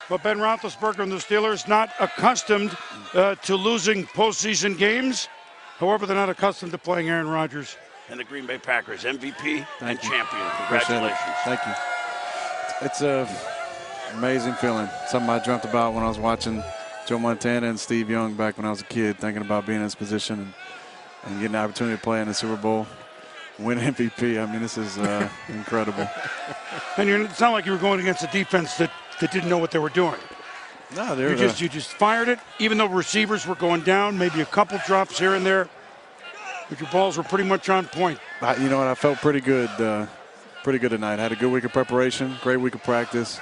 But Ben Roethlisberger and the Steelers not accustomed to losing postseason games. However, they're not accustomed to playing Aaron Rodgers. And the Green Bay Packers, MVP and you. champion. Congratulations. Thank you. It's an amazing feeling. Something I dreamt about when I was watching Joe Montana and Steve Young back when I was a kid, thinking about being in this position and getting the opportunity to play in the Super Bowl, win MVP. I mean, this is incredible. And it's not like you were going against a defense that didn't know what they were doing. No, you just fired it, even though receivers were going down, maybe a couple drops here and there. But your balls were pretty much on point. You know what? I felt pretty good tonight. I had a good week of preparation, great week of practice.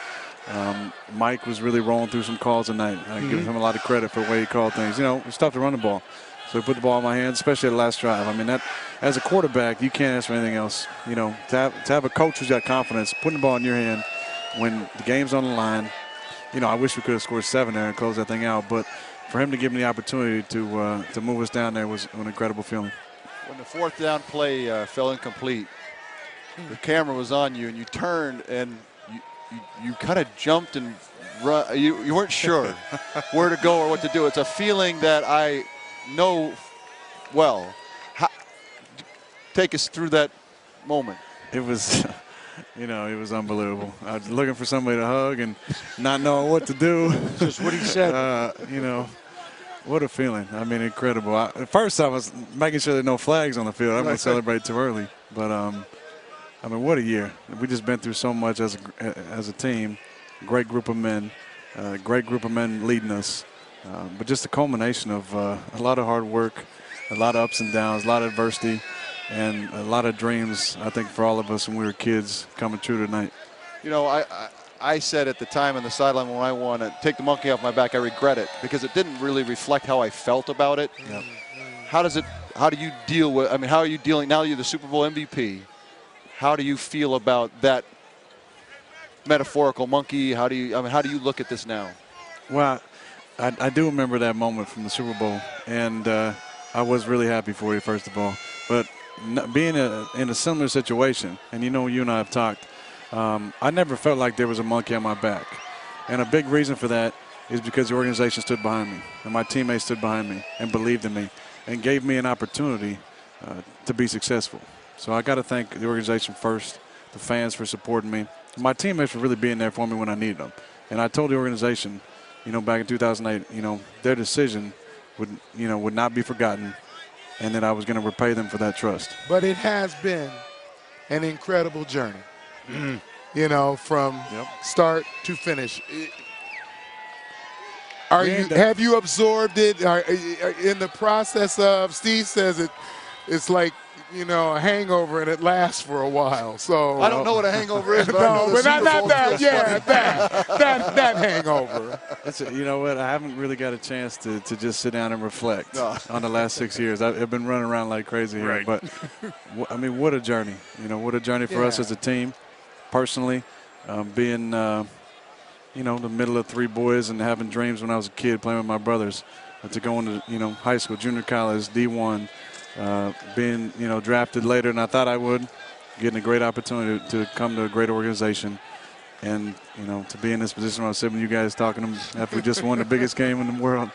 Mike was really rolling through some calls tonight. I give him a lot of credit for the way he called things. You know, it's tough to run the ball. So he put the ball in my hands, especially at the last drive. I mean, that as a quarterback, you can't ask for anything else. You know, to have a coach who's got confidence, putting the ball in your hand when the game's on the line. You know, I wish we could have scored 7 there and closed that thing out. But for him to give me the opportunity to move us down there was an incredible feeling. When the 4th down play fell incomplete, the camera was on you, and you turned and you kind of jumped and run. You weren't sure where to go or what to do. It's a feeling that I know well. Take us through that moment. It was, you know, it was unbelievable. I was looking for somebody to hug and not knowing what to do. Just what he said. You know, what a feeling. I mean, incredible. At first, I was making sure there are no flags on the field. I'm going to celebrate too early. But, I mean, what a year. We just been through so much as a team. Great group of men. Great group of men leading us. But just a culmination of a lot of hard work, a lot of ups and downs, a lot of adversity, and a lot of dreams, I think, for all of us when we were kids coming true tonight. You know, I said at the time on the sideline when I won, take the monkey off my back, I regret it, because it didn't really reflect how I felt about it. Yep. How do you deal with, I mean, how are you dealing, now you're the Super Bowl MVP, how do you feel about that metaphorical monkey? How do you look at this now? Well, I do remember that moment from the Super Bowl, and I was really happy for you, first of all. But being in a similar situation, and you know you and I have talked, I never felt like there was a monkey on my back. And a big reason for that is because the organization stood behind me, and my teammates stood behind me and believed in me and gave me an opportunity to be successful. So I got to thank the organization first, the fans for supporting me. My teammates for really being there for me when I needed them. And I told the organization, you know, back in 2008, you know, their decision would not be forgotten, and that I was going to repay them for that trust. But it has been an incredible journey, you know, from start to finish. Have you absorbed it? In the process of, Steve says it's like, you know, a hangover, and it lasts for a while. So I don't know what a hangover is, but not that. Yeah, that hangover. You know what? I haven't really got a chance to just sit down and reflect on the last 6 years. I've been running around like crazy here. Right. But I mean, what a journey! You know, what a journey for us as a team. Personally, being you know, the middle of 3 boys and having dreams when I was a kid playing with my brothers, to go into, you know, high school, junior college, D1. Being, you know, drafted later than I thought I would, getting a great opportunity to come to a great organization, and, you know, to be in this position where I was sitting with you guys talking to them after we just won the biggest game in the world.